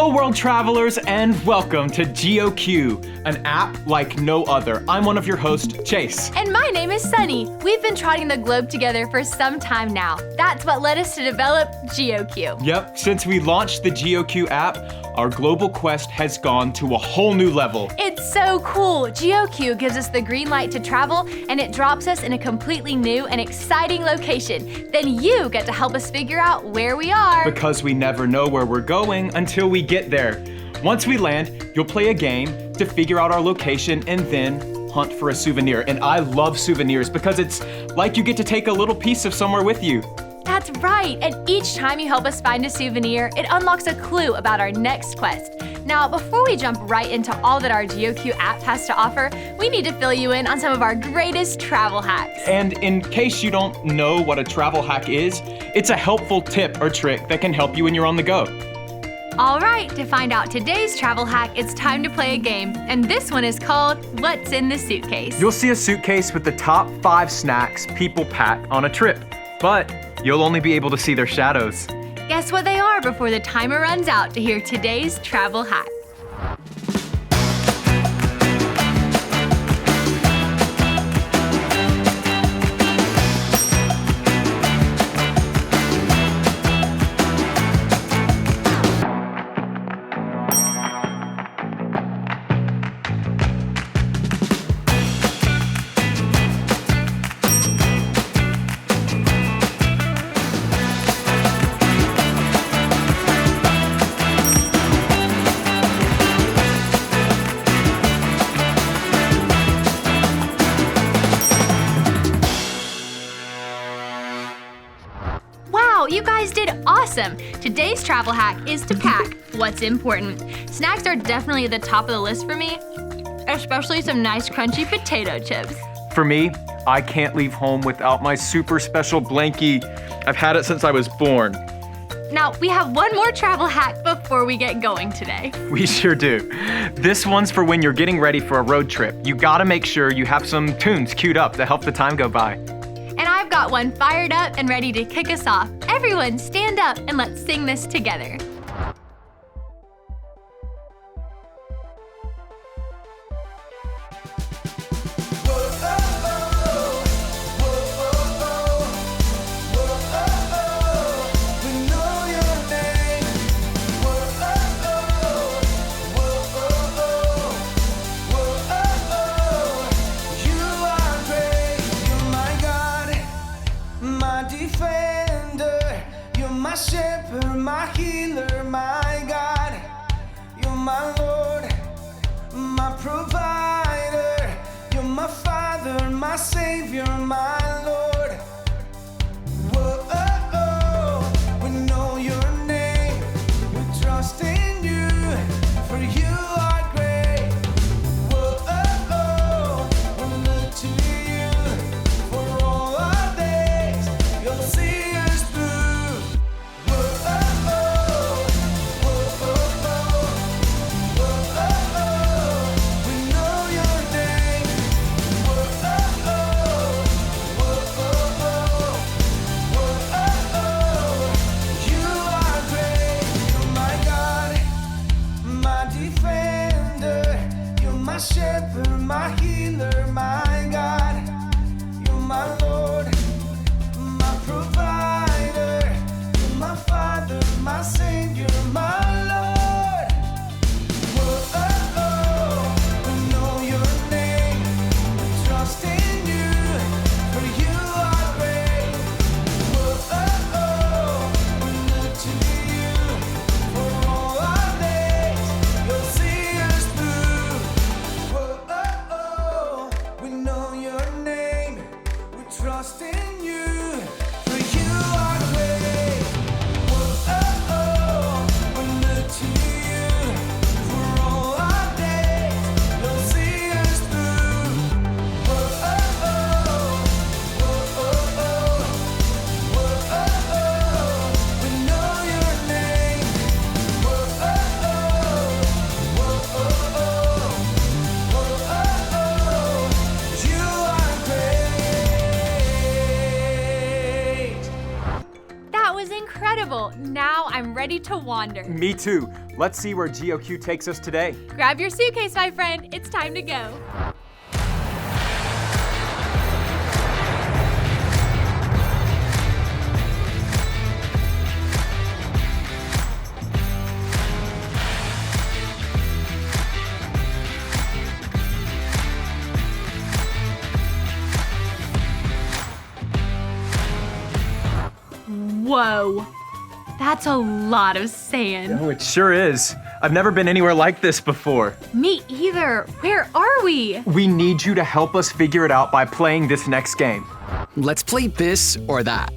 Hello world travelers and welcome to GeoQ, an app like no other. I'm one of your hosts, Chase. And my name is Sunny. We've been trotting the globe together for some time now. That's what led us to develop GeoQ. Yep, since we launched the GeoQ app, our global quest has gone to a whole new level. It's so cool. GeoQ gives us the green light to travel, and it drops us in a completely new and exciting location. Then you get to help us figure out where we are. Because we never know where we're going until we get there. Once we land, you'll play a game to figure out our location and then hunt for a souvenir. And I love souvenirs because it's like you get to take a little piece of somewhere with you. That's right, and each time you help us find a souvenir, it unlocks a clue about our next quest. Now, before we jump right into all that our GeoQ app has to offer, we need to fill you in on some of our greatest travel hacks. And in case you don't know what a travel hack is, it's a helpful tip or trick that can help you when you're on the go. All right, to find out today's travel hack, it's time to play a game, and this one is called What's in the Suitcase? You'll see a suitcase with the top 5 snacks people pack on a trip, but you'll only be able to see their shadows. Guess what they are before the timer runs out to hear today's travel hack. Wow, you guys did awesome! Today's travel hack is to pack what's important. Snacks are definitely at the top of the list for me, especially some nice crunchy potato chips. For me, I can't leave home without my super special blankie. I've had it since I was born. Now, we have one more travel hack before we get going today. We sure do. This one's for when you're getting ready for a road trip. You gotta make sure you have some tunes queued up to help the time go by. And I've got one fired up and ready to kick us off. Everyone stand up and let's sing this together. My shepherd, my healer, my God. You're my Lord, my provider. You're my Father, my Savior, my Lord. Whoa, we know your name. We trust in you, for you are great. Whoa, we look to you for all our days. You'll see us through. We know your name. was incredible. Now I'm ready to wander. Me too. Let's see where GeoQ takes us today. Grab your suitcase, my friend. It's time to go. Whoa, that's a lot of sand. Oh, it sure is. I've never been anywhere like this before. Me either. Where are we? We need you to help us figure it out by playing this next game. Let's play this or that.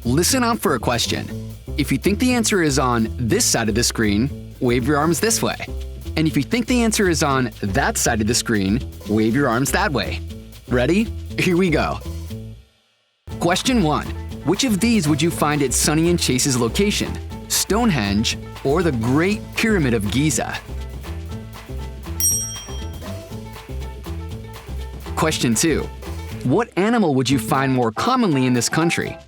Listen out for a question. If you think the answer is on this side of the screen, wave your arms this way. And if you think the answer is on that side of the screen, wave your arms that way. Ready? Here we go. Question 1. Which of these would you find at Sonny and Chase's location? Stonehenge or the Great Pyramid of Giza? Question 2. What animal would you find more commonly in this country?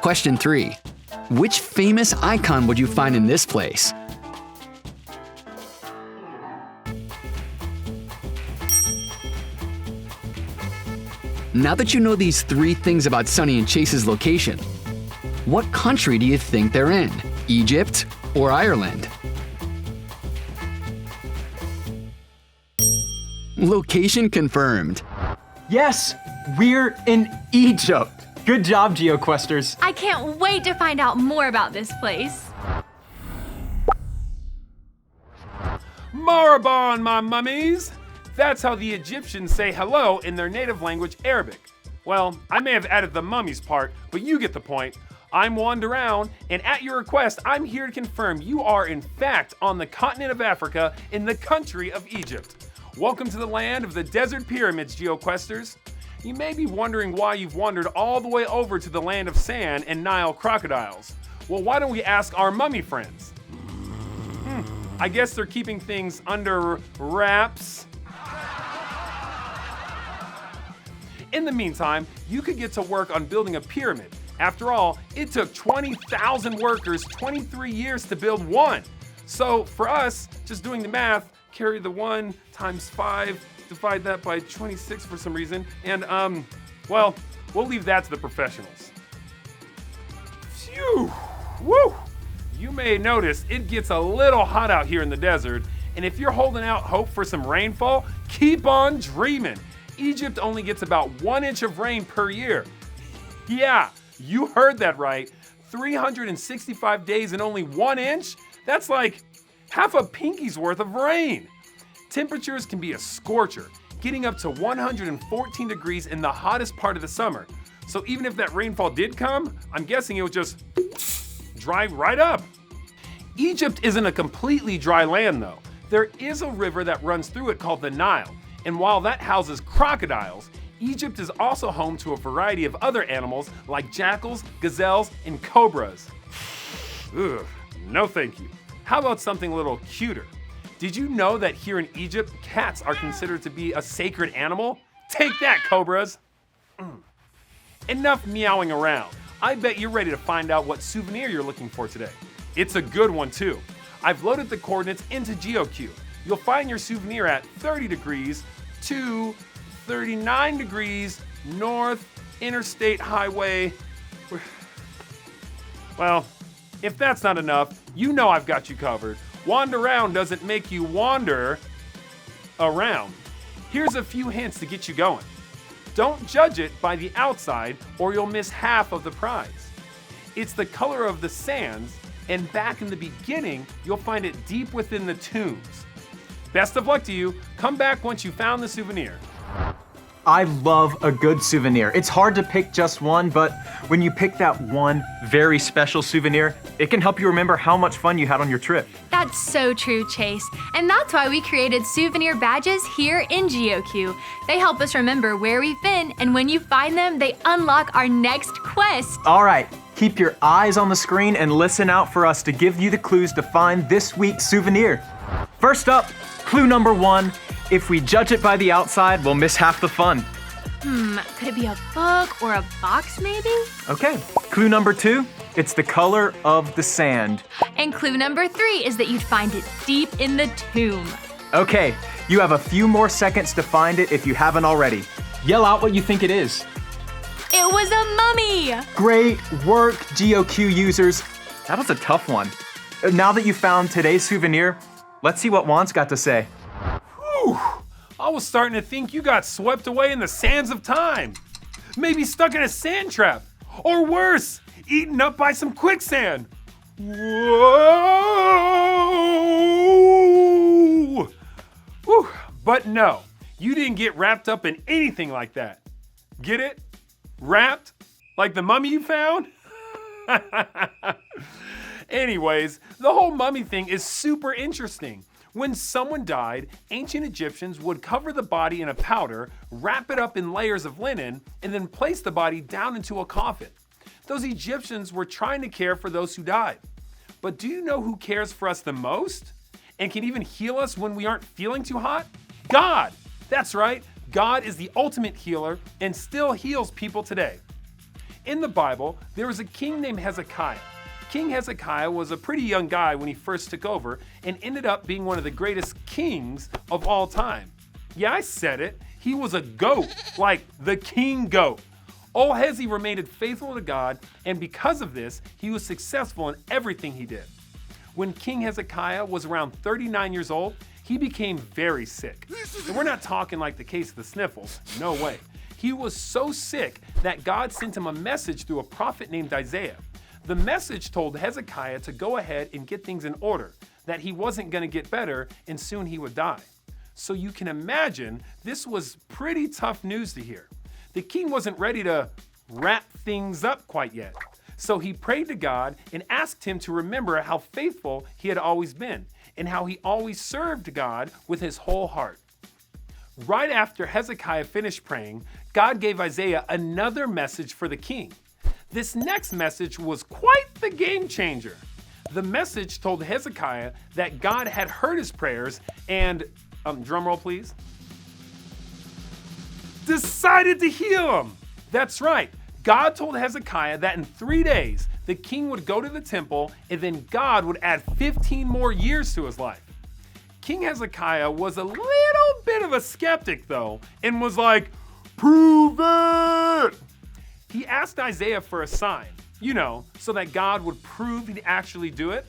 Question 3. Which famous icon would you find in this place? Now that you know these 3 things about Sonny and Chase's location, what country do you think they're in? Egypt or Ireland? Location confirmed. Yes, we're in Egypt. Good job, GeoQuesters. I can't wait to find out more about this place. Marhaban, my mummies! That's how the Egyptians say hello in their native language, Arabic. Well, I may have added the mummies part, but you get the point. I'm Wander Around, and at your request, I'm here to confirm you are in fact on the continent of Africa in the country of Egypt. Welcome to the land of the desert pyramids, GeoQuesters. You may be wondering why you've wandered all the way over to the land of sand and Nile crocodiles. Well, why don't we ask our mummy friends? I guess they're keeping things under wraps. In the meantime, you could get to work on building a pyramid. After all, it took 20,000 workers 23 years to build one. So for us, just doing the math, carry the 1 times 5, divide that by 26 for some reason, and well, we'll leave that to the professionals. Phew, woo! You may notice it gets a little hot out here in the desert, and if you're holding out hope for some rainfall, keep on dreaming. Egypt only gets about 1 inch of rain per year. Yeah, you heard that right. 365 days and only 1 inch? That's like half a pinky's worth of rain. Temperatures can be a scorcher, getting up to 114 degrees in the hottest part of the summer. So even if that rainfall did come, I'm guessing it would just dry right up. Egypt isn't a completely dry land though. There is a river that runs through it called the Nile. And while that houses crocodiles, Egypt is also home to a variety of other animals like jackals, gazelles, and cobras. Ugh, no thank you. How about something a little cuter? Did you know that here in Egypt, cats are considered to be a sacred animal? Take that, cobras! Enough meowing around. I bet you're ready to find out what souvenir you're looking for today. It's a good one too. I've loaded the coordinates into GeoQ. You'll find your souvenir at 30 degrees to 39 degrees north Interstate Highway. Well, if that's not enough, you know I've got you covered. Wander around doesn't make you wander around. Here's a few hints to get you going. Don't judge it by the outside or you'll miss half of the prize. It's the color of the sands, and back in the beginning, you'll find it deep within the tombs. Best of luck to you. Come back once you found the souvenir. I love a good souvenir. It's hard to pick just one, but when you pick that one very special souvenir, it can help you remember how much fun you had on your trip. That's so true, Chase. And that's why we created souvenir badges here in GeoQ. They help us remember where we've been, and when you find them, they unlock our next quest. All right, keep your eyes on the screen and listen out for us to give you the clues to find this week's souvenir. First up, clue number 1, If we judge it by the outside, we'll miss half the fun. Could it be a book or a box maybe? Okay, clue number 2, it's the color of the sand. And clue number 3 is that you'd find it deep in the tomb. Okay, you have a few more seconds to find it if you haven't already. Yell out what you think it is. It was a mummy! Great work, GeoQ users. That was a tough one. Now that you found today's souvenir, let's see what Juan's got to say. Whew. I was starting to think you got swept away in the sands of time. Maybe stuck in a sand trap. Or worse, eaten up by some quicksand. Whoa! Whew. But no, you didn't get wrapped up in anything like that. Get it? Wrapped? Like the mummy you found? Anyways, the whole mummy thing is super interesting. When someone died, ancient Egyptians would cover the body in a powder, wrap it up in layers of linen, and then place the body down into a coffin. Those Egyptians were trying to care for those who died. But do you know who cares for us the most and can even heal us when we aren't feeling too hot? God! That's right, God is the ultimate healer and still heals people today. In the Bible, there was a king named Hezekiah. King Hezekiah was a pretty young guy when he first took over and ended up being one of the greatest kings of all time. Yeah, I said it. He was a goat, like the king goat. Old Hezi remained faithful to God, and because of this, he was successful in everything he did. When King Hezekiah was around 39 years old, he became very sick. And we're not talking like the case of the sniffles, no way. He was so sick that God sent him a message through a prophet named Isaiah. The message told Hezekiah to go ahead and get things in order, that he wasn't going to get better and soon he would die. So you can imagine this was pretty tough news to hear. The king wasn't ready to wrap things up quite yet. So he prayed to God and asked him to remember how faithful he had always been and how he always served God with his whole heart. Right after Hezekiah finished praying, God gave Isaiah another message for the king. This next message was quite the game changer. The message told Hezekiah that God had heard his prayers and, drum roll please, decided to heal him. That's right. God told Hezekiah that in 3 days, the king would go to the temple and then God would add 15 more years to his life. King Hezekiah was a little bit of a skeptic though, and was like, prove it! He asked Isaiah for a sign, so that God would prove he'd actually do it.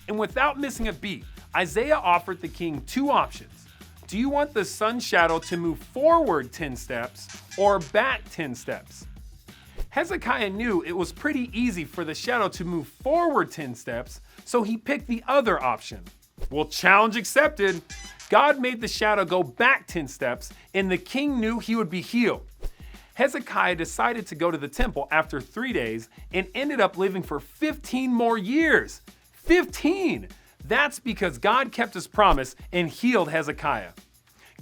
And without missing a beat, Isaiah offered the king 2 options. Do you want the sun's shadow to move forward 10 steps or back 10 steps? Hezekiah knew it was pretty easy for the shadow to move forward 10 steps, so he picked the other option. Well, challenge accepted. God made the shadow go back 10 steps, and the king knew he would be healed. Hezekiah decided to go to the temple after 3 days and ended up living for 15 more years. 15! That's because God kept his promise and healed Hezekiah.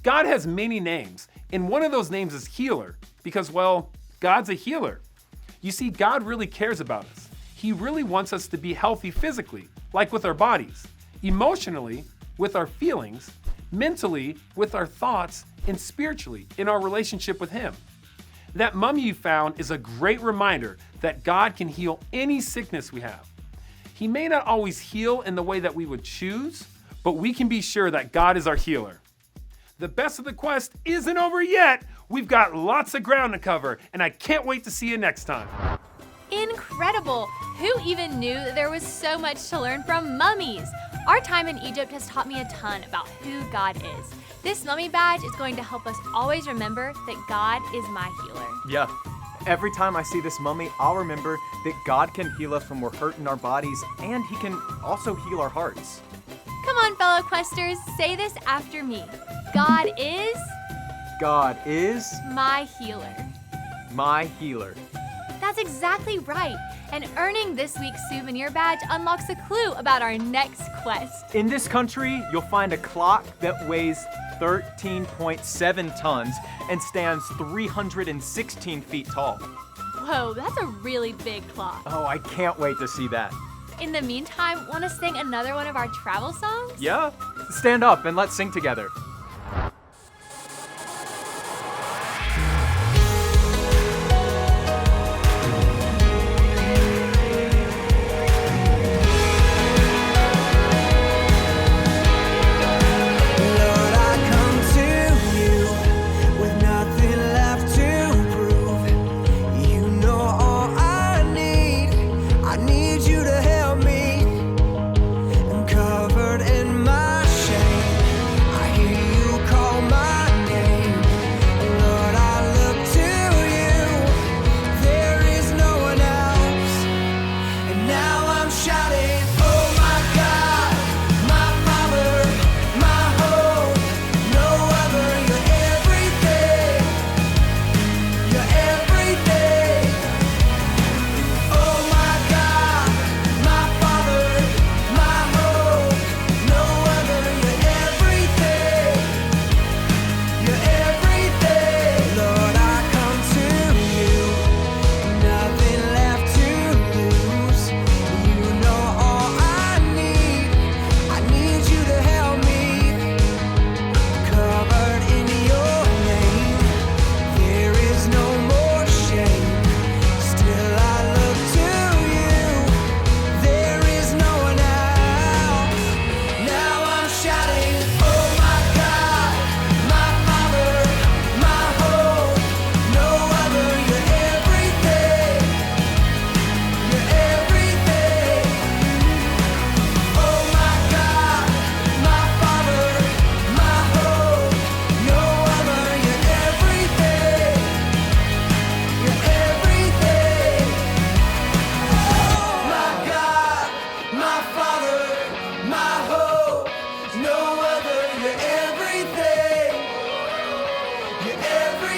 God has many names, and one of those names is healer because, well, God's a healer. You see, God really cares about us. He really wants us to be healthy physically, like with our bodies, emotionally, with our feelings, mentally, with our thoughts, and spiritually, in our relationship with Him. That mummy you found is a great reminder that God can heal any sickness we have. He may not always heal in the way that we would choose, but we can be sure that God is our healer. The best of the quest isn't over yet. We've got lots of ground to cover, and I can't wait to see you next time. Incredible! Who even knew that there was so much to learn from mummies? Our time in Egypt has taught me a ton about who God is. This mummy badge is going to help us always remember that God is my healer. Yeah. Every time I see this mummy, I'll remember that God can heal us when we're hurt in our bodies, and He can also heal our hearts. Come on, fellow questers, say this after me. God is my healer. My healer. That's exactly right. And earning this week's souvenir badge unlocks a clue about our next quest. In this country, you'll find a clock that weighs 13.7 tons and stands 316 feet tall. Whoa, that's a really big clock. Oh, I can't wait to see that. In the meantime, want to sing another one of our travel songs? Yeah? Stand up and let's sing together.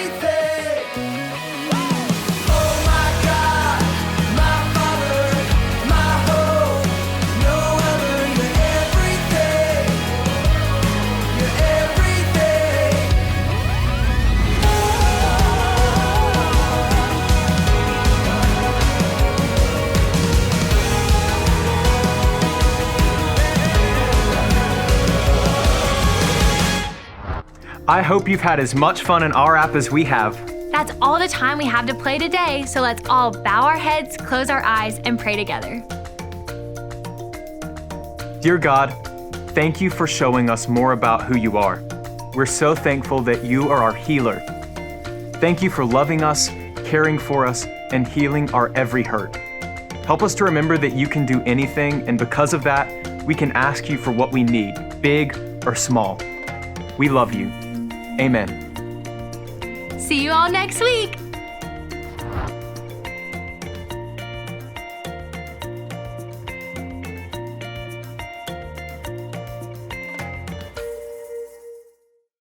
everything. Oh my God, my Father, my hope, no other. You're everything. You're everything. I hope you've had as much fun in our app as we have. That's all the time we have to play today, so let's all bow our heads, close our eyes, and pray together. Dear God, thank you for showing us more about who you are. We're so thankful that you are our healer. Thank you for loving us, caring for us, and healing our every hurt. Help us to remember that you can do anything, and because of that, we can ask you for what we need, big or small. We love you. Amen. See you all next week.